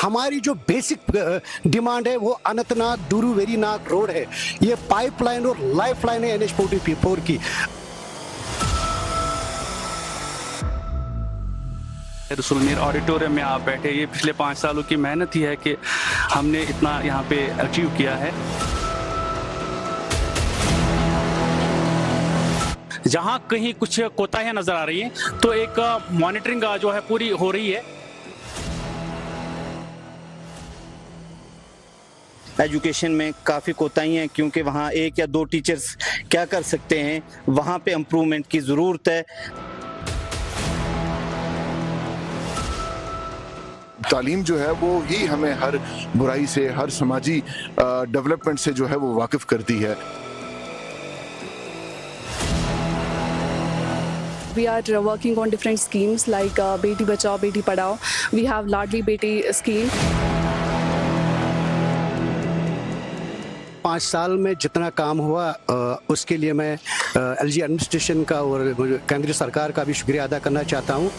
हमारी जो basic demand है वो अनंतनाग डूरू वेरीनाग रोड है। ये पाइपलाइन और लाइफलाइन है NH-44 की। रसूल मीर ऑडिटोरियम में आप बैठे, ये पिछले 5 सालों की मेहनत ही है कि हमने इतना यहाँ पे अचीव किया है। जहाँ कहीं कुछ कोताहियाँ नजर आ रही हैं तो एक मॉनिटरिंग जो है पूरी हो रही है। एजुकेशन में काफ़ी कोताही हैं, क्योंकि वहाँ 1 या 2 टीचर्स क्या कर सकते हैं, वहाँ पे इम्प्रूवमेंट की ज़रूरत है। तालीम जो है वो ही हमें हर बुराई से, हर समाजी डेवलपमेंट से जो है वो वाकिफ करती है। We are working on different schemes like Beti Bachao, Beti Padhao. We have Ladli Beti scheme. 5 साल में जितना काम हुआ उसके लिए मैं LG एडमिनिस्ट्रेशन का और केंद्रीय सरकार का भी शुक्रिया अदा करना चाहता हूँ।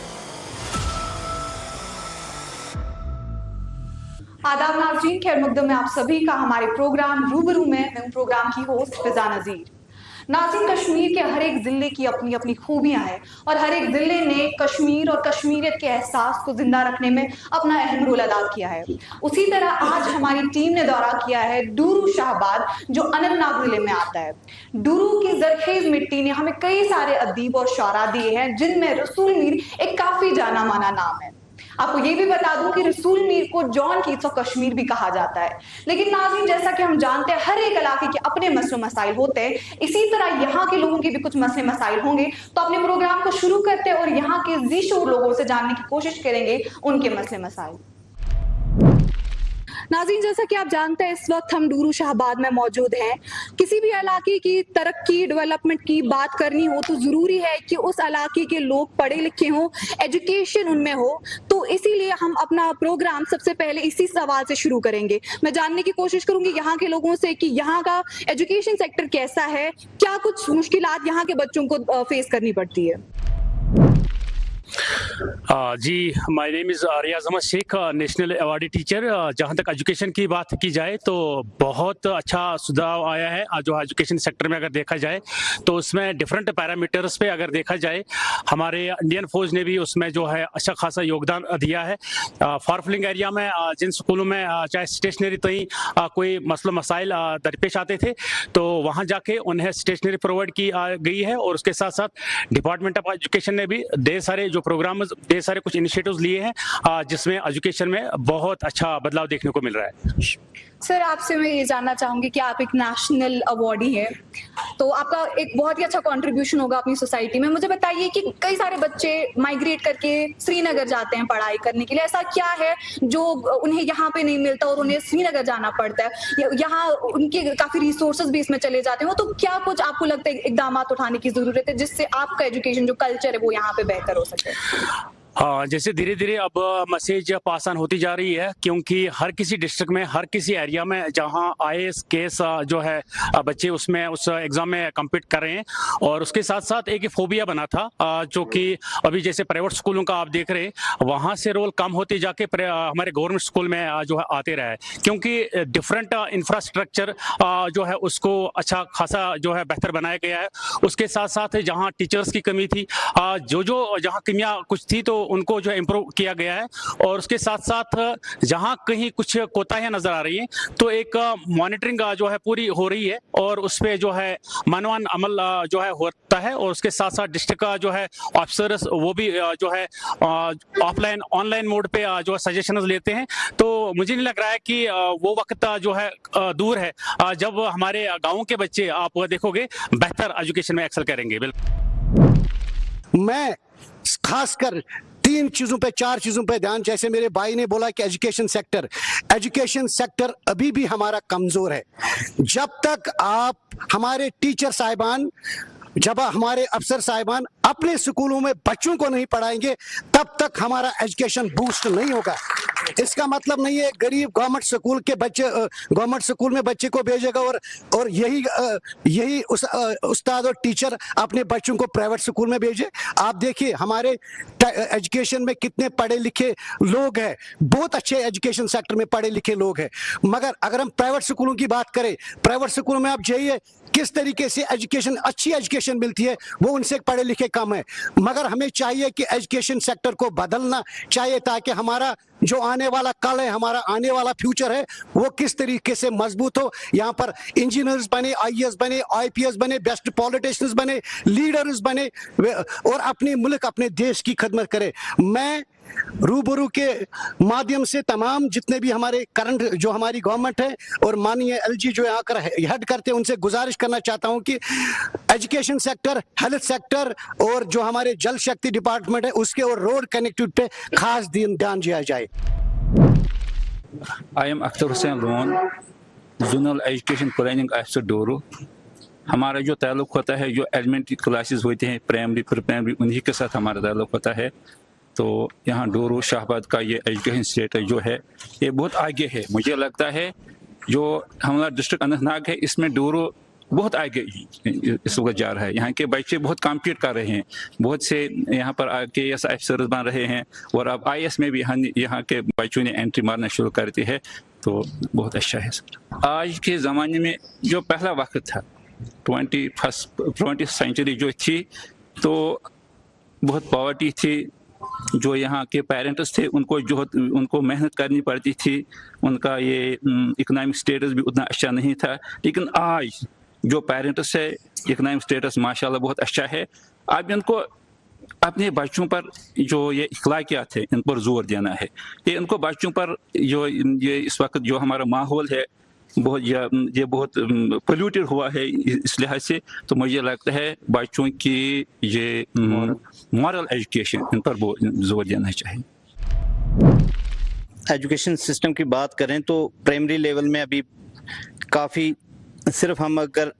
आदाब नाज़रीन, खैर मकदम में आप सभी का हमारे प्रोग्राम रूबरू में। मैं हूं प्रोग्राम की होस्ट फिजा नज़ीर। नाज़रीन, कश्मीर के हर एक जिले की अपनी अपनी खूबियां हैं और हर एक जिले ने कश्मीर और कश्मीरियत के एहसास को जिंदा रखने में अपना अहम रोल अदा किया है। उसी तरह आज हमारी टीम ने दौरा किया है डूरू शाहबाद, जो अनंतनाग जिले में आता है। डूरू की जरखेज मिट्टी ने हमें कई सारे अदीब और शौरा दिए हैं, जिनमें रसूल मीर एक काफी जाना माना नाम है। आपको ये भी बता दूं कि रसूल मीर को जॉन कीट्स ऑफ कश्मीर भी कहा जाता है। लेकिन नाज़रीन, जैसा कि हम जानते हैं हर एक इलाके के अपने मसले मसाइल होते हैं, इसी तरह यहाँ के लोगों के भी कुछ मसले मसाइल होंगे। तो अपने प्रोग्राम को शुरू करते हैं और यहाँ के ज़ीशोर लोगों से जानने की कोशिश करेंगे उनके मसले मसाइल। नाज़रीन, जैसा कि आप जानते हैं इस वक्त हम डूरू शाहबाद में मौजूद हैं। किसी भी इलाके की तरक्की डेवलपमेंट की बात करनी हो तो ज़रूरी है कि उस इलाके के लोग पढ़े लिखे हों, एजुकेशन उनमें हो। तो इसीलिए हम अपना प्रोग्राम सबसे पहले इसी सवाल से शुरू करेंगे। मैं जानने की कोशिश करूंगी यहाँ के लोगों से कि यहाँ का एजुकेशन सेक्टर कैसा है, क्या कुछ मुश्किलात यहाँ के बच्चों को फेस करनी पड़ती है। जी, my name is Riyaz Ahmad Shaikh, national awardee teacher. जहाँ तक एजुकेशन की बात की जाए तो बहुत अच्छा सुधार आया है जो एजुकेशन सेक्टर में अगर देखा जाए तो उसमें डिफरेंट पैरामीटर्स पे अगर देखा जाए हमारे इंडियन फौज ने भी उसमें जो है अच्छा खासा योगदान दिया है। फारफलिंग एरिया में जिन स्कूलों में चाहे स्टेशनरी तो ही कोई मसला मसाइल दरपेश आते थे तो वहाँ जाके उन्हें स्टेशनरी प्रोवाइड की गई है, और उसके साथ साथ डिपार्टमेंट ऑफ एजुकेशन ने भी ढेर सारे जो प्रोग्राम, ढेर सारे कुछ इनिशिएटिव्स लिए हैं जिसमें एजुकेशन में बहुत अच्छा बदलाव देखने को मिल रहा है। सर, आपसे मैं ये जानना चाहूंगी कि आप एक नेशनल अवार्डी हैं, तो आपका एक बहुत ही अच्छा कंट्रीब्यूशन होगा अपनी सोसाइटी में। मुझे बताइए कि कई सारे बच्चे माइग्रेट करके श्रीनगर जाते हैं पढ़ाई करने के लिए। ऐसा क्या है जो उन्हें यहाँ पे नहीं मिलता और उन्हें श्रीनगर जाना पड़ता है? यहाँ उनके काफी रिसोर्सेज भी इसमें चले जाते हैं। तो क्या कुछ आपको लगता है इकदाम उठाने की जरूरत है जिससे आपका एजुकेशन जो कल्चर है वो यहाँ पे बेहतर हो सके? हाँ, जैसे धीरे धीरे अब मैसेज पास ऑन होती जा रही है, क्योंकि हर किसी डिस्ट्रिक्ट में, हर किसी एरिया में जहाँ IAS केस जो है बच्चे उसमें उस एग्जाम में कम्पीट कर रहे हैं। और उसके साथ साथ एक फोबिया बना था जो कि अभी जैसे प्राइवेट स्कूलों का आप देख रहे हैं वहाँ से रोल कम होते जाके हमारे गवर्नमेंट स्कूल में जो है आते रहा है, क्योंकि डिफरेंट इंफ्रास्ट्रक्चर जो है उसको अच्छा खासा जो है बेहतर बनाया गया है। उसके साथ साथ जहाँ टीचर्स की कमी थी, जो जहाँ कमियाँ कुछ थी तो उनको जो इम्प्रूव किया गया है। और उसके साथ साथ जहां कहीं कुछ कोताहियां नजर आ रही हैं तो एक मॉनिटरिंग जो है पूरी हो रही है, और उस पे जो है मानवान अमल जो है होता है। और उसके साथ साथ डिस्ट्रिक्ट का जो है ऑफिसर्स वो भी जो है ऑफलाइन ऑनलाइन मोड पे जो है सजेशंस लेते हैं। तो मुझे नहीं लग रहा है कि वो वक्त जो है दूर है जब हमारे गाँव के बच्चे आप देखोगे बेहतर एजुकेशन में एक्सेल करेंगे। बिल्कुल, मैं खासकर 3 चीजों पे 4 चीजों पे ध्यान, जैसे मेरे भाई ने बोला कि एजुकेशन सेक्टर अभी भी हमारा कमजोर है। जब तक आप हमारे टीचर साहिबान जब हमारे अफसर साहिबान अपने स्कूलों में बच्चों को नहीं पढ़ाएंगे तब तक हमारा एजुकेशन बूस्ट नहीं होगा। इसका मतलब नहीं है गरीब गवर्नमेंट स्कूल के बच्चे गवर्नमेंट स्कूल में बच्चे को भेजेगा और यही उस्ताद और टीचर अपने बच्चों को प्राइवेट स्कूल में भेजे। आप देखिए हमारे एजुकेशन में कितने पढ़े लिखे लोग हैं, बहुत अच्छे एजुकेशन सेक्टर में पढ़े लिखे लोग हैं, मगर अगर हम प्राइवेट स्कूलों की बात करें, प्राइवेट स्कूलों में आप जाइए किस तरीके से एजुकेशन अच्छी एजुकेशन मिलती है, वो उनसे पढ़े लिखे कम है। मगर हमें चाहिए कि एजुकेशन सेक्टर को बदलना चाहिए ताकि हमारा जो आने वाला कल है, हमारा आने वाला फ्यूचर है, वो किस तरीके से मजबूत हो। यहाँ पर इंजीनियर्स बने, आईएएस बने, आईपीएस बने, बेस्ट पॉलिटिशियंस बने, लीडर्स बने और अपने मुल्क अपने देश की खिदमत करे। मैं रूबरू के माध्यम से तमाम जितने भी हमारे करंट जो हमारी गवर्नमेंट है और माननीय एलजी जो यहाँ कर हेड करते हैं उनसे गुजारिश करना चाहता हूँ कि एजुकेशन सेक्टर, हेल्थ सेक्टर और जो हमारे जल शक्ति डिपार्टमेंट है उसके और रोड कनेक्टिविटी पे खास ध्यान दिया जाए। I am Akhtar Hussain Lone, zonal education planning officer Doru. हमारा जो ताल्लुक होता है, जो एलिमेंट्री क्लासेस होते हैं, प्राइमरी फिर प्राइमरी, उन्हीं के साथ हमारा ताल्लुक होता है। तो यहाँ डोरू शाहबाद का ये एजुकेशन सेक्टर जो है ये बहुत आगे है। मुझे लगता है जो हमारा डिस्ट्रिक्ट अनंतनाग है इसमें डोरू बहुत आगे इस वक्त जा रहा है। यहाँ के बच्चे बहुत कॉम्पीट कर रहे हैं, बहुत से यहाँ पर IAS अफसर बन रहे हैं और अब IAS में भी यहाँ के बच्चों ने एंट्री मारना शुरू कर दी है, तो बहुत अच्छा है। आज के ज़माने में जो पहला वक्त था 20th सेंचुरी जो थी, तो बहुत पॉवर्टी थी। जो यहाँ के पेरेंट्स थे उनको मेहनत करनी पड़ती थी, उनका ये इकोनॉमिक स्टेटस भी उतना अच्छा नहीं था। लेकिन आज जो पेरेंट्स है, इकोनॉमिक स्टेटस माशाल्लाह बहुत अच्छा है। अब इनको अपने बच्चों पर जो ये इखलाकियात है इन पर जोर देना है। ये इनको बच्चों पर जो ये इस वक्त जो हमारा माहौल है ये बहुत पोल्यूटेड हुआ है इस लिहाज से, तो मुझे लगता है बच्चों की ये मॉरल एजुकेशन इन पर जोर देना चाहिए। एजुकेशन सिस्टम की बात करें तो प्राइमरी लेवल में अभी काफ़ी, सिर्फ हम अगर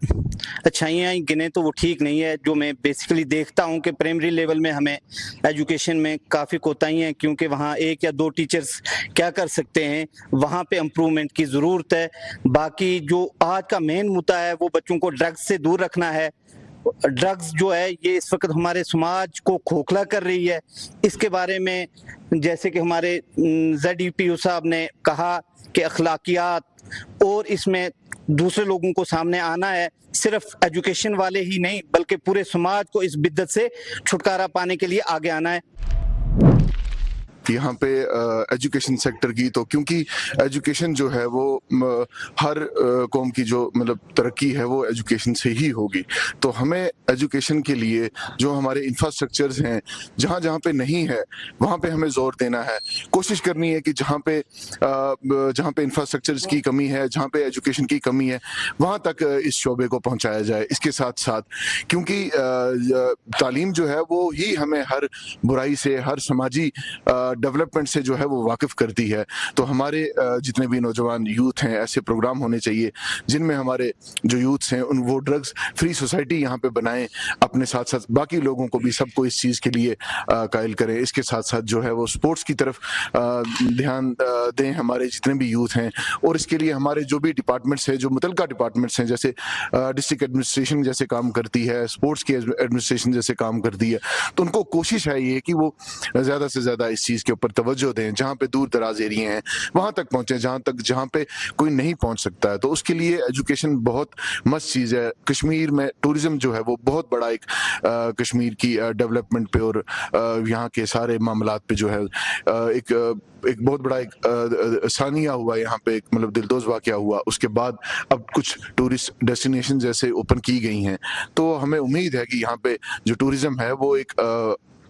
अच्छाइयाँ ही गिने तो वो ठीक नहीं है। जो मैं बेसिकली देखता हूँ कि प्राइमरी लेवल में हमें एजुकेशन में काफ़ी कोताहियाँ हैं, क्योंकि वहाँ 1 या 2 टीचर्स क्या कर सकते हैं, वहाँ पे इम्प्रूवमेंट की ज़रूरत है। बाकी जो आज का मेन मुद्दा है वो बच्चों को ड्रग्स से दूर रखना है। ड्रग्स जो है ये इस वक्त हमारे समाज को खोखला कर रही है। इसके बारे में जैसे कि हमारे ZEPO साहब ने कहा कि अखलाकियात और इसमें दूसरे लोगों को सामने आना है, सिर्फ एजुकेशन वाले ही नहीं बल्कि पूरे समाज को इस बिद्दत से छुटकारा पाने के लिए आगे आना है। यहाँ पे एजुकेशन सेक्टर की, तो क्योंकि एजुकेशन जो है वो हर कौम की जो मतलब तरक्की है वो एजुकेशन से ही होगी। तो हमें एजुकेशन के लिए जो हमारे इंफ्रास्ट्रक्चर्स हैं, जहाँ जहाँ पे नहीं है वहाँ पे हमें जोर देना है। कोशिश करनी है कि जहाँ पे इंफ्रास्ट्रक्चर्स की कमी है, जहाँ पे एजुकेशन की कमी है, वहाँ तक इस शोबे को पहुँचाया जाए। इसके साथ साथ क्योंकि तालीम जो है वो ही हमें हर बुराई से, हर समाजी डेवलपमेंट से जो है वो वाकिफ करती है। तो हमारे जितने भी नौजवान यूथ हैं, ऐसे प्रोग्राम होने चाहिए जिनमें हमारे जो यूथ्स हैं वो ड्रग्स फ्री सोसाइटी यहाँ पे बनाएं, अपने साथ साथ बाकी लोगों को भी सबको इस चीज़ के लिए कायल करें। इसके साथ साथ जो है वो स्पोर्ट्स की तरफ ध्यान दें हमारे जितने भी यूथ हैं। और इसके लिए हमारे जो भी डिपार्टमेंट्स हैं, जो मुतलका डिपार्टमेंट्स हैं, जैसे डिस्ट्रिक्ट एडमिनिस्ट्रेशन जैसे काम करती है, स्पोर्ट्स की एडमिनिस्ट्रेशन जैसे काम करती है, तो उनको कोशिश है ये कि वो ज़्यादा से ज़्यादा इस चीज़ के ऊपर तवज्जो दें। जहाँ पे दूर दराज एरिया हैं वहाँ तक पहुँचे, जहाँ पे कोई नहीं पहुँच सकता है। तो उसके लिए एजुकेशन बहुत मस्त चीज़ है। कश्मीर में टूरिज्म जो है वो बहुत बड़ा एक कश्मीर की डेवलपमेंट पे और यहाँ के सारे मामलात पे जो है एक बहुत बड़ा एक सानिया हुआ यहाँ पे, एक मतलब दिलदोज़ वाक़या हुआ। उसके बाद अब कुछ टूरिस्ट डेस्टिनेशन जैसे ओपन की गई हैं। तो हमें उम्मीद है कि यहाँ पे जो टूरिज्म है वो एक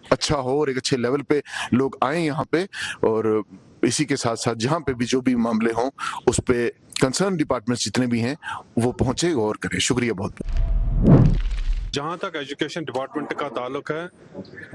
अच्छा हो और एक अच्छे लेवल पे लोग आए यहाँ पे। और इसी के साथ साथ जहाँ पे भी जो भी मामले हों उस पे कंसर्न डिपार्टमेंट्स जितने भी हैं वो पहुँचे और करें। शुक्रिया बहुत। जहाँ तक एजुकेशन डिपार्टमेंट का ताल्लुक है,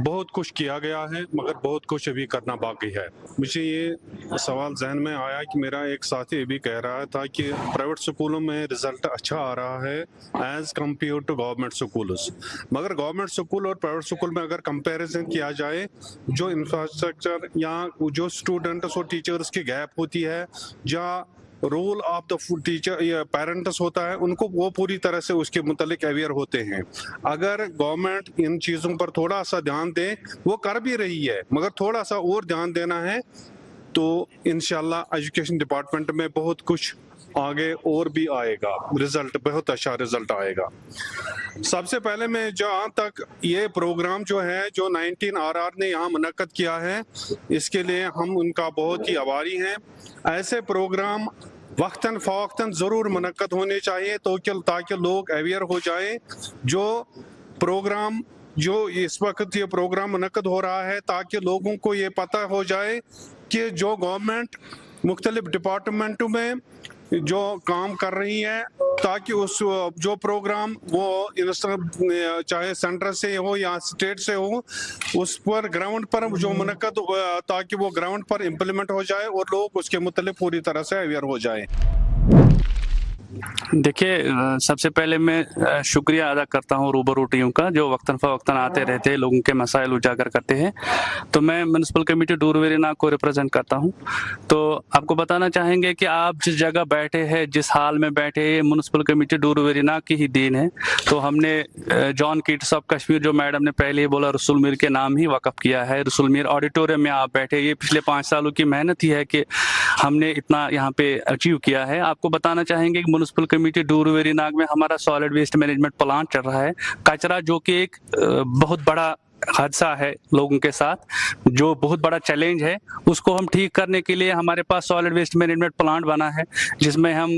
बहुत कुछ किया गया है मगर बहुत कुछ अभी करना बाकी है। मुझे ये सवाल जहन में आया कि मेरा एक साथी भी कह रहा था कि प्राइवेट स्कूलों में रिजल्ट अच्छा आ रहा है as compared to government schools, मगर गवर्नमेंट स्कूल और प्राइवेट स्कूल में अगर कंपैरिजन किया जाए, जो इंफ्रास्ट्रक्चर या जो स्टूडेंट्स और टीचर्स की गैप होती है, जहाँ रोल ऑफ द टीचर या पेरेंट्स होता है, उनको वो पूरी तरह से उसके मुतालिक अवेयर होते हैं। अगर गवर्नमेंट इन चीज़ों पर थोड़ा सा ध्यान दे, वो कर भी रही है मगर थोड़ा सा और ध्यान देना है, तो इंशाल्लाह एजुकेशन डिपार्टमेंट में बहुत कुछ आगे और भी आएगा, रिजल्ट बहुत अच्छा रिजल्ट आएगा। सबसे पहले मैं जहाँ तक ये प्रोग्राम जो है जो 19 RR ने यहाँ मुनक्कद किया है, इसके लिए हम उनका बहुत ही आभारी हैं। ऐसे प्रोग्राम वक्तन फ़वक्तन ज़रूर मुनक्कद होने चाहिए तो ताकि लोग अवेयर हो जाए। जो प्रोग्राम जो इस वक्त ये प्रोग्राम मुनक्कद हो रहा है, ताकि लोगों को ये पता हो जाए कि जो गवर्नमेंट मुख्तलिफ डिपार्टमेंटों में जो काम कर रही है, ताकि उस जो प्रोग्राम वो चाहे सेंटर से हो या स्टेट से हो, उस पर ग्राउंड पर जो मुनक्कद, ताकि वो ग्राउंड पर इम्प्लीमेंट हो जाए और लोग उसके मुतालिक पूरी तरह से अवेयर हो जाए। देखिए, सबसे पहले मैं शुक्रिया अदा करता हूँ रूबरू टीम का, जो वक्तन फ़वक्तन आते रहते हैं, लोगों के मसाइल उजागर करते हैं। तो मैं म्युनिसिपल कमेटी डूरवेरीनाग को रिप्रेजेंट करता हूँ। तो आपको बताना चाहेंगे कि आप जिस जगह बैठे हैं, जिस हाल में बैठे हैं, म्युनिसिपल कमेटी डूरवेरीनाग की ही देन है। तो हमने जॉन कीट्स ऑफ कश्मीर, जो मैडम ने पहले ही बोला, रसूल मीर के नाम ही वक़फ़ किया है। रसूल मीर ऑडिटोरियम में आप बैठे, ये पिछले 5 सालों की मेहनत ही है कि हमने इतना यहाँ पे अचीव किया है। आपको बताना चाहेंगे कि म्युनिसिपल कमेटी डूरवेरीनाग में हमारा सॉलिड वेस्ट मैनेजमेंट प्लांट चल रहा है। कचरा जो कि एक बहुत बड़ा हादसा है लोगों के साथ, जो बहुत बड़ा चैलेंज है, उसको हम ठीक करने के लिए हमारे पास सॉलिड वेस्ट मैनेजमेंट प्लांट बना है, जिसमें हम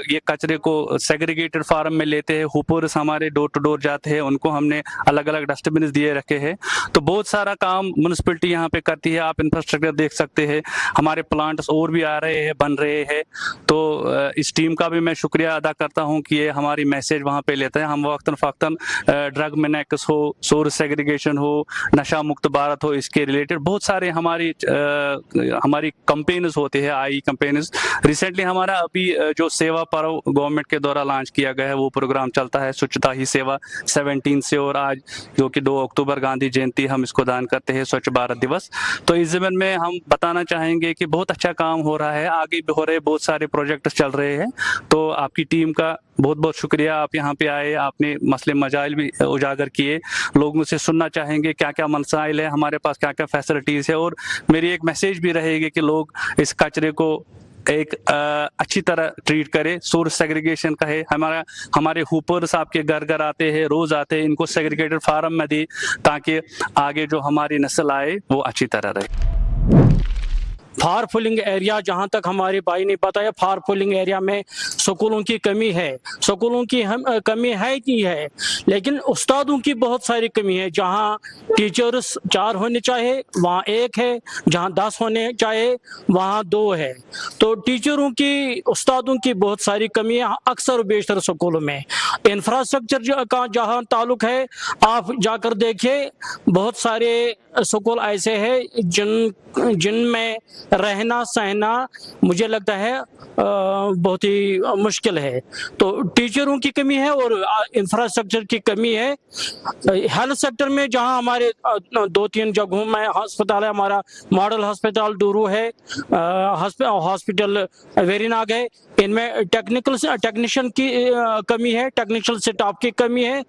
ये कचरे को सेग्रीगेटेड फार्म में लेते हैं। हुपर्स हमारे डोर टू डोर जाते हैं, उनको हमने अलग अलग डस्टबिन दिए रखे हैं। तो बहुत सारा काम म्युनिसिपलिटी यहाँ पे करती है। आप इंफ्रास्ट्रक्चर देख सकते हैं, हमारे प्लांट्स और भी आ रहे हैं, बन रहे हैं। तो इस टीम का भी मैं शुक्रिया अदा करता हूँ कि ये हमारी मैसेज वहाँ पे लेते हैं। हम वक्तन फ़वक्तन ड्रग मिनेक्स हो, सोर्स सेग्रीगेशन हो, नशा मुक्त भारत हो, इसके रिलेटेड बहुत सारे हमारी कंपेन्स होते हैं, आई कंपेन्स। रिसेंटली हमारा अभी जो सेवा पर्व गवर्नमेंट के द्वारा लॉन्च किया गया है, वो प्रोग्राम चलता है, स्वच्छता ही सेवा 17 से, और आज जो कि 2 अक्टूबर गांधी जयंती, हम इसको दान करते हैं, स्वच्छ भारत दिवस। तो इस ज़मीन में हम बताना चाहेंगे कि बहुत अच्छा काम हो रहा है, आगे भी हो रहे, बहुत सारे प्रोजेक्ट चल रहे हैं। तो आपकी टीम का बहुत बहुत शुक्रिया, आप यहाँ पे आए, आपने मसले मजाइल भी उजागर किए। लोगों से सुनना चाहेंगे क्या क्या मसाइल है, हमारे पास क्या क्या फैसिलिटीज़ है। और मेरी एक मैसेज भी रहेगी कि लोग इस कचरे को एक अच्छी तरह ट्रीट करें। सोर्स सेग्रीगेशन का है, हमारे हुपर्स आपके घर घर आते हैं, रोज आते हैं, इनको सेग्रीगेटेड फार्म में दी, ताकि आगे जो हमारी नस्ल आए वो अच्छी तरह रहे। फार पुलिंग एरिया, जहाँ तक हमारे भाई ने बताया, फार पुलिंग एरिया में स्कूलों की कमी है। स्कूलों की कमी है ही है, लेकिन उस्तादों की बहुत सारी कमी है। जहाँ टीचर्स 4 होने चाहिए, वहाँ 1 है। जहाँ 10 होने चाहिए, वहाँ 2 है। तो टीचरों की, उस्तादों की बहुत सारी कमी है अक्सर बेशतर स्कूलों में। इंफ्रास्ट्रक्चर का जहाँ ताल्लुक है, आप जाकर देखिए, बहुत सारे स्कूल ऐसे हैं जिनमें रहना सहना मुझे लगता है बहुत ही मुश्किल है। तो टीचरों की कमी है और इंफ्रास्ट्रक्चर की कमी है। हेल्थ सेक्टर में जहां हमारे 2-3 जगहों में अस्पताल है, हमारा मॉडल अस्पताल डूरू है, हॉस्पिटल वेरीनाग है, इनमें टेक्नीशियन की कमी है, टेक्निकल स्टाफ की कमी है,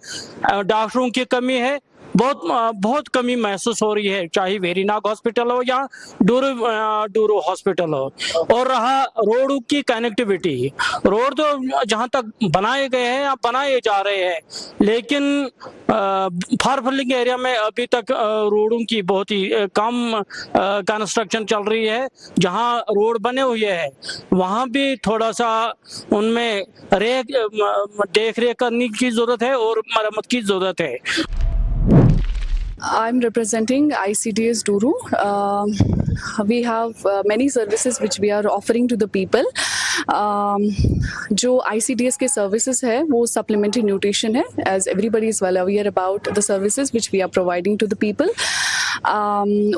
डॉक्टरों की कमी है। बहुत कमी महसूस हो रही है, चाहे वेरीनाग हॉस्पिटल हो या डूरू हॉस्पिटल हो। और रहा रोड की कनेक्टिविटी, रोड तो जहां तक बनाए गए हैं या बनाए जा रहे हैं, लेकिन फार पुलिंग एरिया में अभी तक रोडों की बहुत ही कम कंस्ट्रक्शन चल रही है। जहां रोड बने हुए हैं, वहां भी थोड़ा सा उनमें देख रेख करने की जरूरत है और मरम्मत की जरूरत है। I'm representing ICDS Duru. We have many services which we are offering to the people. जो ICDS के सर्विसेज है वो सप्लीमेंट्री न्यूट्रिशन है, as everybody is well aware about the services which we are providing to the people.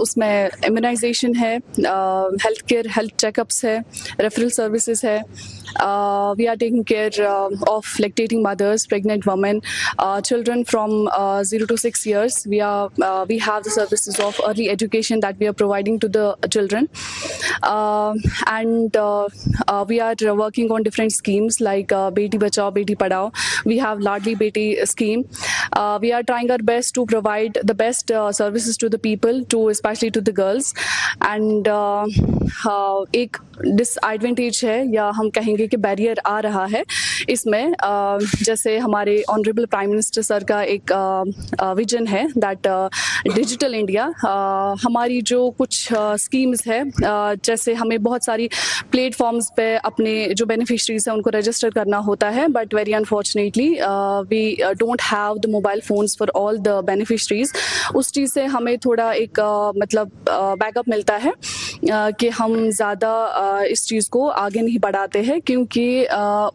उसमें immunisation है, health care, health checkups है, referral services है। We are taking care of lactating mothers, pregnant women, children from 0 to 6 years. We have the services of early education that we are providing to the children, and we are working on different schemes like Beti Bachao, Beti Padhao. We have Ladli Beti scheme. We are trying our best to provide the best services to the people, especially to the girls. And एक disadvantage है या हम कहेंगे कि barrier आ रहा है इसमें, जैसे हमारे ऑनरेबल प्राइम मिनिस्टर सर का एक विजन है दैट डिजिटल इंडिया। हमारी जो कुछ स्कीम्स है, जैसे हमें बहुत सारी प्लेटफॉर्म्स पे अपने जो बेनिफिशरीज हैं उनको रजिस्टर करना होता है, but very unfortunately we don't have the mobile phones for all the beneficiaries. उस चीज़ से हमें थोड़ा एक मतलब बैकअप मिलता है कि हम ज़्यादा इस चीज़ को आगे नहीं बढ़ाते हैं, क्योंकि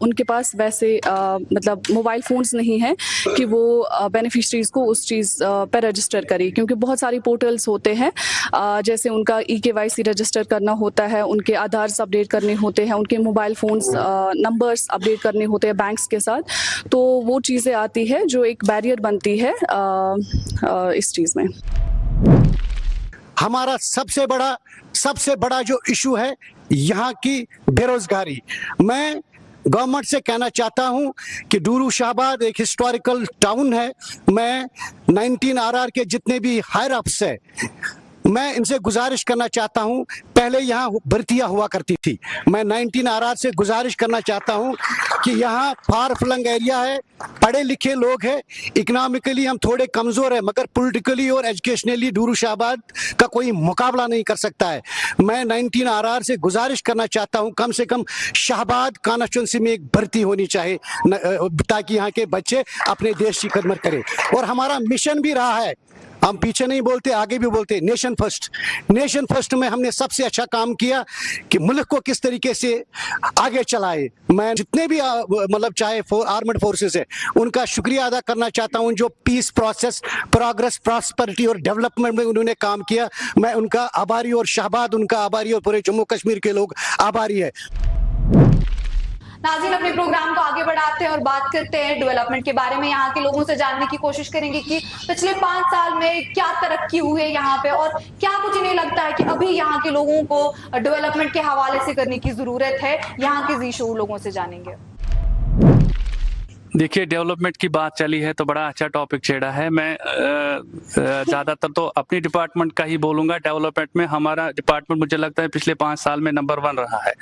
उनके पास वैसे मतलब मोबाइल फ़ोन्स नहीं हैं कि वो बेनिफिशरीज़ को उस चीज़ पर रजिस्टर करें, क्योंकि बहुत सारी पोर्टल्स होते हैं, जैसे उनका EKYC रजिस्टर करना होता है, उनके आधार्स अपडेट करने होते हैं, उनके मोबाइल फ़ोन्स नंबर्स अपडेट करने होते हैं बैंक्स के साथ, तो वो चीज़ें आती है जो एक बैरियर बनती है इस चीज़ में। हमारा सबसे बड़ा जो इशू है यहाँ की बेरोजगारी। मैं गवर्नमेंट से कहना चाहता हूँ कि डूरू शाहबाद एक हिस्टोरिकल टाउन है। मैं 19 RR के जितने भी हायर अप्स है, मैं इनसे गुजारिश करना चाहता हूं, पहले यहाँ भर्तियां हुआ करती थी। मैं 19 RR से गुजारिश करना चाहता हूं कि यहाँ फार फ्लंग एरिया है, पढ़े लिखे लोग हैं, इकोनॉमिकली हम थोड़े कमजोर है, मगर पॉलिटिकली और एजुकेशनली डूरू शाहबाद का कोई मुकाबला नहीं कर सकता है। मैं 19 RR से गुजारिश करना चाहता हूं, कम से कम शाहबाद कॉन्स्टिट्यूंसी में एक भर्ती होनी चाहिए, ताकि यहाँ के बच्चे अपने देश की खदमत करें। और हमारा मिशन भी रहा है, हम पीछे नहीं बोलते, आगे भी बोलते, नेशन फर्स्ट में हमने सबसे अच्छा काम किया कि मुल्क को किस तरीके से आगे चलाए। मैं जितने भी मतलब चाहे आर्मड फोर्सेस है उनका शुक्रिया अदा करना चाहता हूं, जो पीस प्रोसेस, प्रोग्रेस, प्रॉस्पेरिटी और डेवलपमेंट में उन्होंने काम किया। मैं उनका आभारी और शाहबाद उनका आभारी और पूरे जम्मू कश्मीर के लोग आभारी है। नाज़रीन, अपने प्रोग्राम को आगे बढ़ाते हैं और बात करते हैं डेवलपमेंट के बारे में। यहाँ के लोगों से जानने की कोशिश करेंगे कि पिछले 5 साल में क्या तरक्की हुई है यहाँ पे, और क्या कुछ इन्हें लगता है कि अभी यहाँ के लोगों को डेवलपमेंट के हवाले से करने की जरूरत है। यहाँ के जी शोर लोगों से जानेंगे। देखिए, डेवलपमेंट की बात चली है तो बड़ा अच्छा टॉपिक छेड़ा है। मैं ज़्यादातर तो अपनी डिपार्टमेंट का ही बोलूँगा। डेवलपमेंट में हमारा डिपार्टमेंट मुझे लगता है पिछले 5 साल में नंबर 1 रहा है।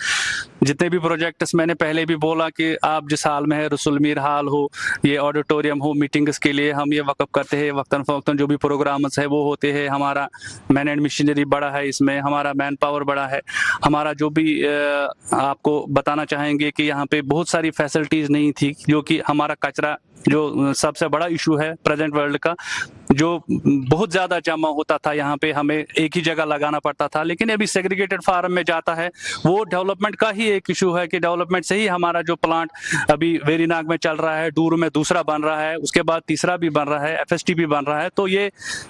जितने भी प्रोजेक्ट्स, मैंने पहले भी बोला कि आप जिस हाल में है, रसूल मीर हाल हो, ये ऑडिटोरियम हो, मीटिंग्स के लिए हम ये वक़्फ़ करते हैं, वक्तन फ़वक्तन जो भी प्रोग्राम्स है वो होते हैं। हमारा मैन एंड मशीनरी बड़ा है, इसमें हमारा मैन पावर बड़ा है। हमारा जो भी आपको बताना चाहेंगे कि यहाँ पे बहुत सारी फैसिलिटीज़ नहीं थी, जो कि हमारा कचरा जो सबसे बड़ा इशू है प्रेजेंट वर्ल्ड का, जो बहुत ज़्यादा जमा होता था यहाँ पे, हमें एक ही जगह लगाना पड़ता था, लेकिन अभी सेग्रीगेटेड फार्म में जाता है। वो डेवलपमेंट का ही एक इशू है कि डेवलपमेंट से ही हमारा जो प्लांट अभी वेरीनाग में चल रहा है, डूरू में दूसरा बन रहा है, उसके बाद तीसरा भी बन रहा है, FST भी बन रहा है। तो ये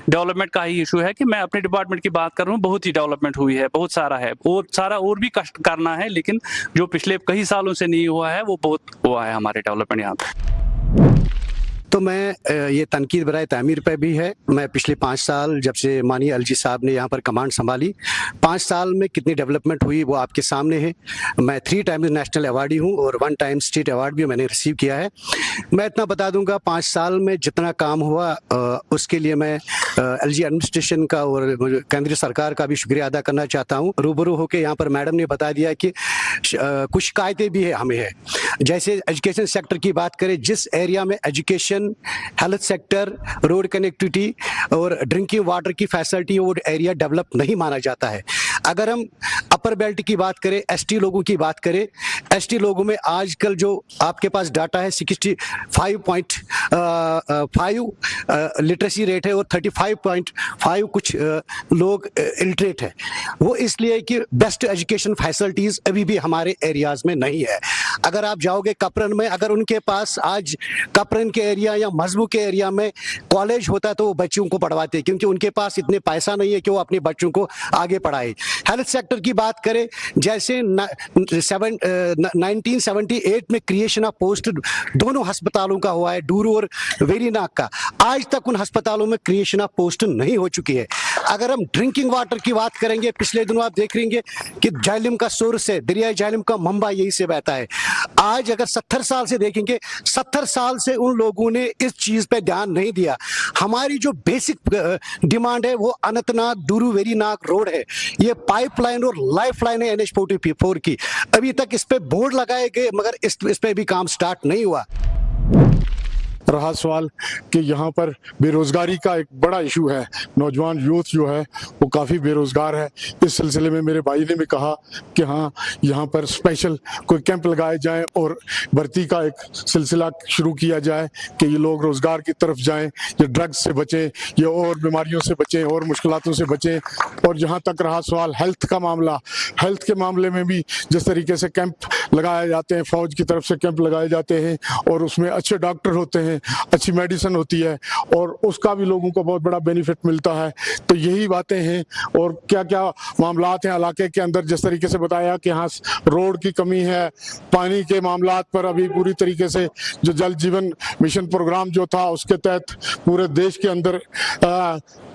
डेवलपमेंट का ही इशू है कि मैं अपने डिपार्टमेंट की बात कर रहा हूँ, बहुत ही डेवलपमेंट हुई है, बहुत सारा है, और सारा और भी कष्ट करना है, लेकिन जो पिछले कई सालों से नहीं हुआ है वो बहुत हुआ है हमारे डेवलपमेंट यहाँ पे। तो मैं ये तनकीद बराए तामीर पे भी है। मैं पिछले 5 साल जब से माननीय LG साहब ने यहाँ पर कमांड संभाली, 5 साल में कितनी डेवलपमेंट हुई वो आपके सामने है। मैं 3 टाइम्स नेशनल अवार्डी हूँ और 1 टाइम स्टेट अवार्ड भी मैंने रिसीव किया है। मैं इतना बता दूंगा, 5 साल में जितना काम हुआ उसके लिए मैं LG एडमिनिस्ट्रेशन का और केंद्रीय सरकार का भी शुक्रिया अदा करना चाहता हूँ। रूबरू होकर यहाँ पर मैडम ने बता दिया कि कुछ शिकायतें भी है हमें है। जैसे एजुकेशन सेक्टर की बात करें, जिस एरिया में education, health sector, road connectivity और ड्रिंकिंग वाटर की फैसिलिटी, वो एरिया डेवलप नहीं माना जाता है। अगर हम अपर बेल्ट की बात करें, एसटी लोगों की बात करें, एसटी लोगों में आजकल जो आपके पास डाटा है 65.5 लिटरेसी रेट है और 35.5 कुछ लोग इलिटरेट है। वो इसलिए कि बेस्ट एजुकेशन फैसिलिटीज अभी भी हमारे एरियाज में नहीं है। अगर आप जाओगे कपरन में, अगर उनके पास आज कपरन के एरिया या मजबू के एरिया में कॉलेज होता तो वो बच्चों को पढ़वाते, क्योंकि उनके पास इतने पैसा नहीं है कि वो अपने बच्चों को आगे पढ़ाए। हेल्थ सेक्टर की बात करें, जैसे 1978 में क्रिएशन ऑफ पोस्ट दोनों अस्पतालों का हुआ है, डूरू और वेरीनाग का, आज तक उन अस्पतालों में क्रिएशन ऑफ पोस्ट नहीं हो चुकी है। अगर हम ड्रिंकिंग वाटर की बात करेंगे, पिछले दिनों आप देख रहेंगे कि झेलम का सोर्स है, दरिया झेलम का मंबा यहीं से बहता है। आज अगर 70 साल से देखेंगे, 70 साल से उन लोगों ने इस चीज पे ध्यान नहीं दिया। हमारी जो बेसिक डिमांड है वो अनंतनाग डूरू वेरीनाग रोड है, ये पाइपलाइन और लाइफलाइन है NH-44 की। अभी तक इस पे बोर्ड लगाए गए मगर इस पे भी काम स्टार्ट नहीं हुआ। रहा सवाल कि यहाँ पर बेरोज़गारी का एक बड़ा इशू है, नौजवान यूथ जो है वो काफ़ी बेरोज़गार है। इस सिलसिले में मेरे भाई ने भी कहा कि हाँ, यहाँ पर स्पेशल कोई कैंप लगाए जाएं और भर्ती का एक सिलसिला शुरू किया जाए कि ये लोग रोज़गार की तरफ जाएं, ये ड्रग्स से बचें, ये और बीमारियों से बचें और मुश्किलातों से बचें। और जहाँ तक रहा सवाल हेल्थ का मामला, हेल्थ के मामले में भी जिस तरीके से कैंप लगाए जाते हैं, फ़ौज की तरफ से कैंप लगाए जाते हैं और उसमें अच्छे डॉक्टर होते हैं, अच्छी मेडिसिन होती है और उसका भी लोगों को बहुत बड़ा बेनिफिट मिलता है। तो यही बातें हैं। और क्या क्या मामलात हैं इलाके के अंदर, जिस तरीके से बताया कि हाँ रोड की कमी है, पानी के मामलात पर अभी पूरी तरीके से जो जल जीवन मिशन प्रोग्राम जो था उसके तहत पूरे देश के अंदर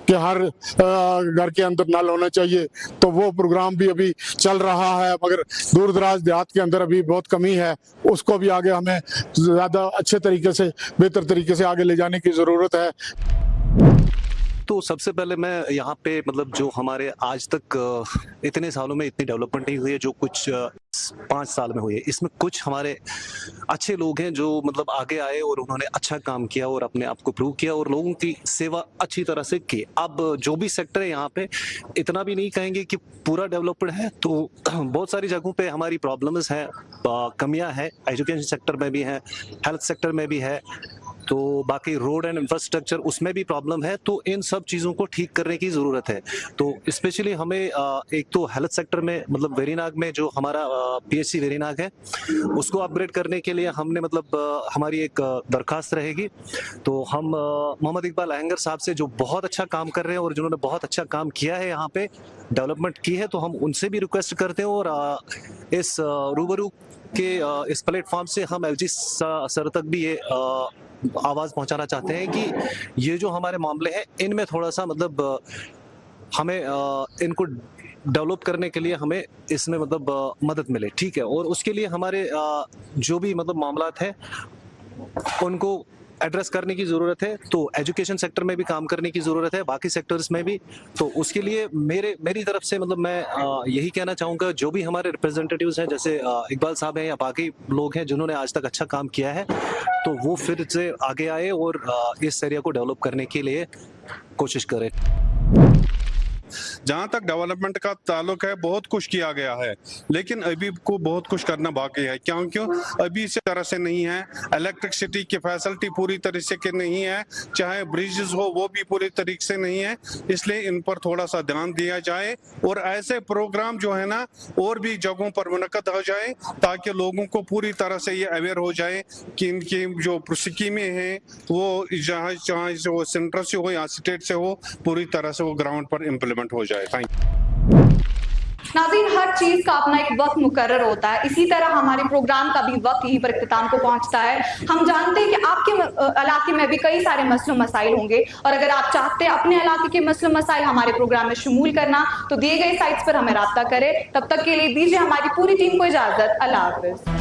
कि हर घर के अंदर नल होना चाहिए, तो वो प्रोग्राम भी अभी चल रहा है, मगर दूर दराज देहात के अंदर अभी बहुत कमी है। उसको भी आगे हमें ज़्यादा अच्छे तरीके से, बेहतर तरीके से आगे ले जाने की ज़रूरत है। तो सबसे पहले मैं यहाँ पे मतलब जो हमारे आज तक इतने सालों में इतनी डेवलपमेंट नहीं हुई है जो कुछ 5 साल में हुई है, इसमें कुछ हमारे अच्छे लोग हैं जो मतलब आगे आए और उन्होंने अच्छा काम किया और अपने आप को प्रूव किया और लोगों की सेवा अच्छी तरह से की। अब जो भी सेक्टर है यहाँ पे, इतना भी नहीं कहेंगे कि पूरा डेवलप्ड है, तो बहुत सारी जगहों पे हमारी प्रॉब्लम्स हैं, कमियां हैं, एजुकेशन सेक्टर में भी है, हेल्थ सेक्टर में भी है, तो बाकी रोड एंड इंफ्रास्ट्रक्चर उसमें भी प्रॉब्लम है। तो इन सब चीज़ों को ठीक करने की ज़रूरत है। तो स्पेशली हमें एक तो हेल्थ सेक्टर में मतलब वेरीनाग में जो हमारा PHC वेरीनाग है उसको अपग्रेड करने के लिए हमने मतलब हमारी एक दरखास्त रहेगी। तो हम मोहम्मद इकबाल अहंगर साहब से, जो बहुत अच्छा काम कर रहे हैं और जिन्होंने बहुत अच्छा काम किया है यहाँ पे, डेवलपमेंट की है, तो हम उनसे भी रिक्वेस्ट करते हैं और इस रूबरू के इस प्लेटफॉर्म से हम LG सर तक भी ये आवाज़ पहुंचाना चाहते हैं कि ये जो हमारे मामले हैं इनमें थोड़ा सा मतलब हमें इनको डेवलप करने के लिए हमें इसमें मतलब मदद मिले, ठीक है। और उसके लिए हमारे जो भी मतलब मामलात हैं उनको एड्रेस करने की ज़रूरत है। तो एजुकेशन सेक्टर में भी काम करने की ज़रूरत है, बाकी सेक्टर्स में भी। तो उसके लिए मेरी तरफ से मतलब मैं यही कहना चाहूँगा, जो भी हमारे रिप्रेजेंटेटिव्स हैं जैसे इकबाल साहब हैं या बाकी लोग हैं जिन्होंने आज तक अच्छा काम किया है, तो वो फिर से आगे आए और इस एरिया को डेवलप करने के लिए कोशिश करें। जहाँ तक डेवलपमेंट का ताल्लुक है, बहुत कुछ किया गया है, लेकिन अभी को बहुत कुछ करना बाकी है। क्यों अभी इस तरह से नहीं है, इलेक्ट्रिसिटी की फैसिलिटी पूरी तरह से के नहीं है, चाहे ब्रिजेस हो वो भी पूरी तरीके से नहीं है, इसलिए इन पर थोड़ा सा ध्यान दिया जाए और ऐसे प्रोग्राम जो है ना और भी जगहों पर मुनक्कद हो जाए ताकि लोगों को पूरी तरह से ये अवेयर हो जाए कि इनकी जो स्कीमें हैं वो चाहे से वो सेंटर से हो या स्टेट से हो, पूरी तरह से वो ग्राउंड पर इम्प्लीमेंट हो जाए। Thank you. नाज़रीन, हर चीज का अपना एक वक्त मुकर्रर होता है, इसी तरह हमारे प्रोग्राम का भी वक्त यहीं पर इख्तिताम को पहुंचता है। हम जानते हैं कि आपके इलाके में भी कई सारे मसले मसाइल होंगे और अगर आप चाहते हैं अपने इलाके के मसले मसाइल हमारे प्रोग्राम में शमूल करना, तो दिए गए साइट्स पर हमें राब्ता करें। तब तक के लिए दीजिए हमारी पूरी टीम को इजाजत। अल्लाह हाफिज।